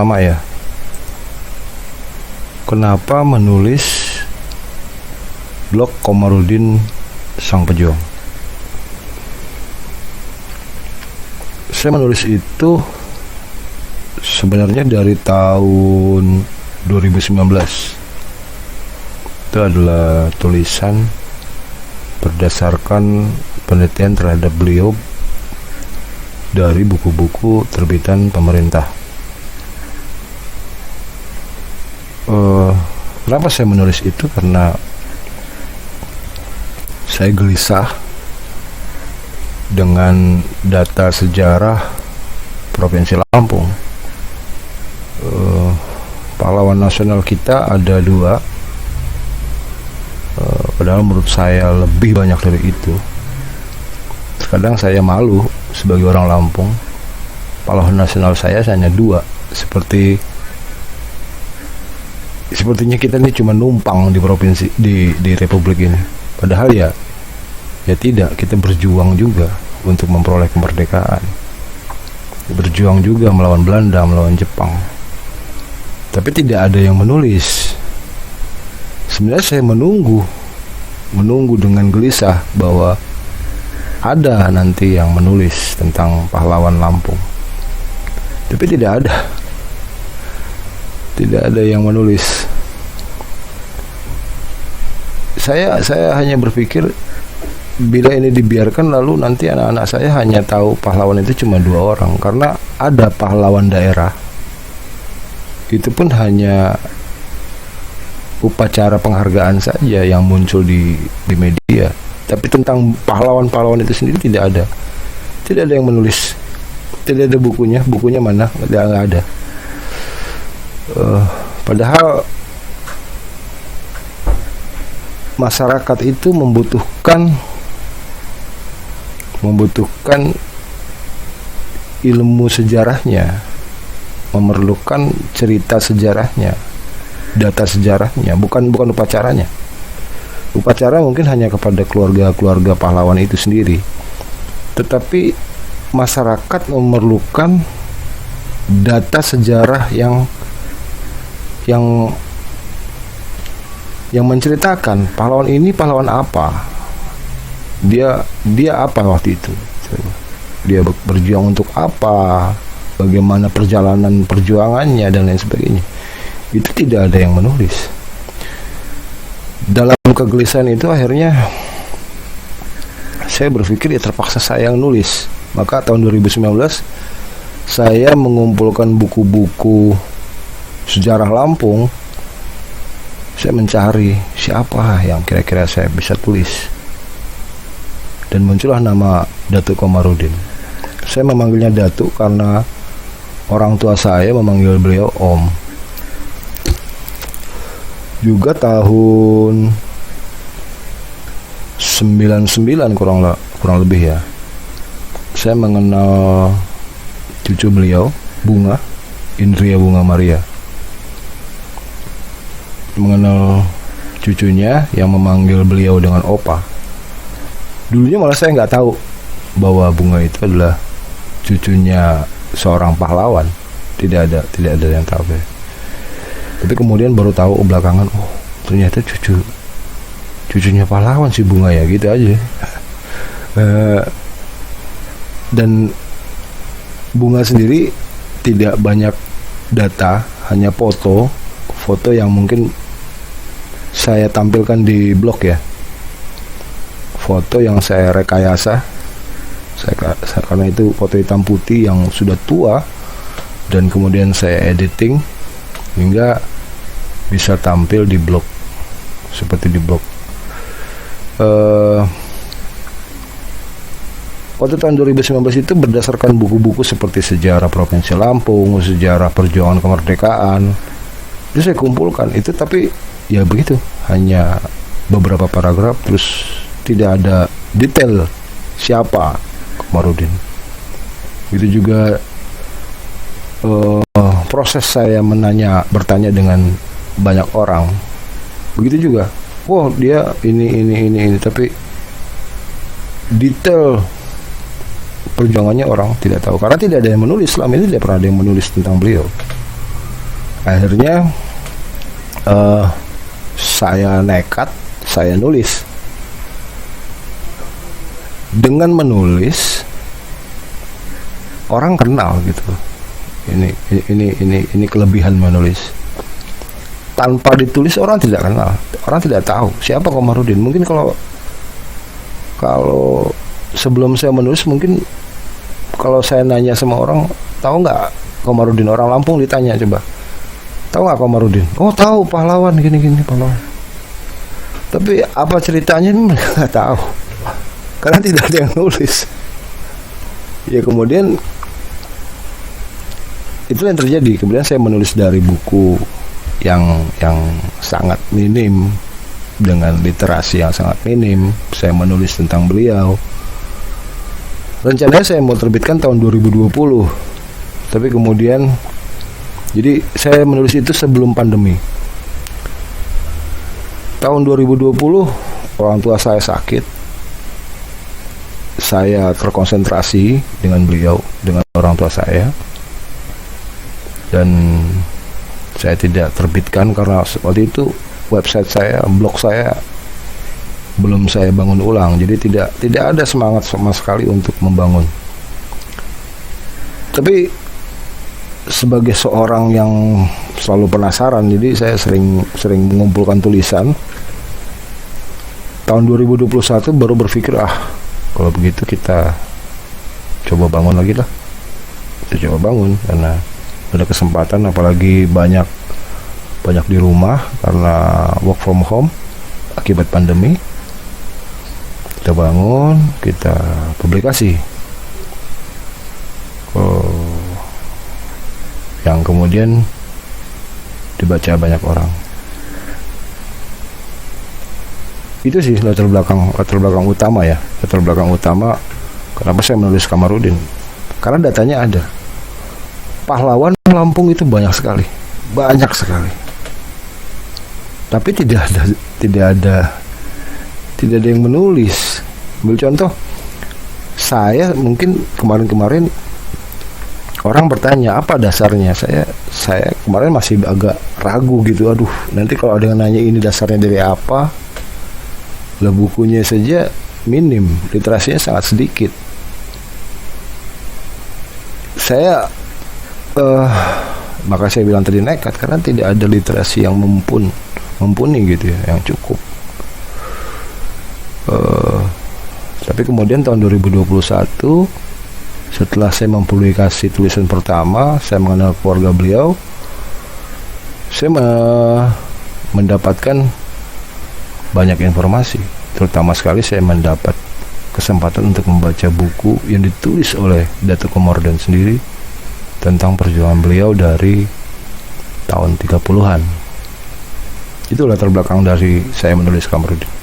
pertama ya, kenapa menulis blog Komarudin Sang Pejuang? Saya menulis itu sebenarnya dari tahun 2019. Itu adalah tulisan berdasarkan penelitian terhadap beliau dari buku-buku terbitan pemerintah. Kenapa saya menulis itu? Karena saya gelisah dengan data sejarah Provinsi Lampung. Pahlawan nasional kita ada 2, padahal menurut saya lebih banyak dari itu. Terkadang saya malu sebagai orang Lampung, pahlawan nasional saya hanya 2. Sepertinya kita ini cuma numpang di provinsi, di republik ini. Padahal ya tidak, kita berjuang juga untuk memperoleh kemerdekaan, berjuang juga melawan Belanda, melawan Jepang. Tapi tidak ada yang menulis. Sebenarnya saya menunggu dengan gelisah bahwa ada nanti yang menulis tentang pahlawan Lampung. Tapi tidak ada yang menulis. Saya hanya berpikir, bila ini dibiarkan lalu nanti anak-anak saya hanya tahu pahlawan itu cuma 2 orang, karena ada pahlawan daerah. Itu pun hanya upacara penghargaan saja yang muncul di media. Tapi tentang pahlawan-pahlawan itu sendiri tidak ada yang menulis. Tidak ada bukunya mana? Tidak ada. Padahal masyarakat itu membutuhkan ilmu sejarahnya, memerlukan cerita sejarahnya, data sejarahnya, bukan upacaranya. Upacara mungkin hanya kepada keluarga pahlawan itu sendiri, tetapi masyarakat memerlukan data sejarah yang menceritakan pahlawan ini pahlawan apa, dia apa waktu itu, dia berjuang untuk apa, bagaimana perjalanan perjuangannya dan lain sebagainya. Itu tidak ada yang menulis. Dalam kegelisahan itu akhirnya saya berpikir ya terpaksa saya yang nulis. Maka tahun 2019 saya mengumpulkan buku-buku sejarah Lampung. Saya mencari siapa yang kira-kira saya bisa tulis, dan muncullah nama Datuk Komarudin. Saya memanggilnya Datuk karena orang tua saya memanggil beliau Om. Juga tahun 99 kurang lebih ya, saya mengenal cucu beliau, Bunga, Indria Bunga Maria. Mengenal cucunya yang memanggil beliau dengan Opa. Dulunya malah saya nggak tahu bahwa Bunga itu adalah cucunya seorang pahlawan. Tidak ada yang tahu ya. Tapi kemudian baru tahu belakangan, oh ternyata cucunya pahlawan si Bunga ya, gitu aja. Dan Bunga sendiri tidak banyak data, hanya foto yang mungkin saya tampilkan di blog ya. Foto yang saya rekayasa, karena itu foto hitam putih yang sudah tua, dan kemudian saya editing hingga bisa tampil di blog seperti di blog. Waktu tahun 2019 itu berdasarkan buku-buku seperti sejarah Provinsi Lampung, sejarah perjuangan kemerdekaan, itu saya kumpulkan itu. Tapi ya begitu, hanya beberapa paragraf, terus tidak ada detail siapa Komarudin. Itu juga proses saya bertanya dengan banyak orang, begitu juga. Wah, dia ini, tapi detail perjuangannya orang tidak tahu, karena tidak ada yang menulis. Selama ini tidak pernah ada yang menulis tentang beliau. Akhirnya saya nekat, saya nulis. Dengan menulis orang kenal gitu. Ini kelebihan menulis. Tanpa ditulis orang tidak kenal, orang tidak tahu siapa Komarudin. Mungkin kalau sebelum saya menulis, mungkin kalau saya nanya sama orang, tahu nggak Komarudin, orang Lampung ditanya coba, tahu nggak Komarudin? Oh tahu, pahlawan gini pahlawan. Tapi apa ceritanya ini mereka nggak tahu, karena tidak ada yang nulis. Ya kemudian itu yang terjadi. Kemudian saya menulis dari buku yang sangat minim, dengan literasi yang sangat minim. Saya menulis tentang beliau. Rencananya saya mau terbitkan tahun 2020, tapi kemudian, jadi saya menulis itu sebelum pandemi. Tahun 2020 orang tua saya sakit, saya terkonsentrasi dengan beliau, dengan orang tua saya, dan saya tidak terbitkan karena waktu itu website saya, blog saya belum saya bangun ulang, jadi tidak ada semangat sama sekali untuk membangun. Tapi sebagai seorang yang selalu penasaran, jadi saya sering mengumpulkan tulisan. Tahun 2021 baru berpikir, kalau begitu kita coba bangun lagi lah. Kita coba bangun karena ada kesempatan, apalagi banyak di rumah karena work from home akibat pandemi. Kita bangun, kita publikasi, yang kemudian dibaca banyak orang. Itu sih latar belakang utama ya. Latar belakang utama kenapa saya menulis Komarudin, karena datanya ada. Pahlawan Lampung itu banyak sekali, tapi tidak ada yang menulis. Ambil contoh, saya mungkin kemarin orang bertanya apa dasarnya. Saya kemarin masih agak ragu gitu. Aduh, nanti kalau ada yang nanya ini dasarnya dari apa, lah bukunya saja minim, literasinya sangat sedikit. Maka saya bilang tadi nekat, karena tidak ada literasi yang mumpuni gitu ya, yang cukup. Tapi kemudian tahun 2021, setelah saya mempublikasi tulisan pertama, saya mengenal keluarga beliau, saya mendapatkan banyak informasi. Terutama sekali saya mendapat kesempatan untuk membaca buku yang ditulis oleh Datuk Komarudin sendiri tentang perjuangan beliau dari tahun 30-an. Itu latar belakang dari saya menulis Komarudin.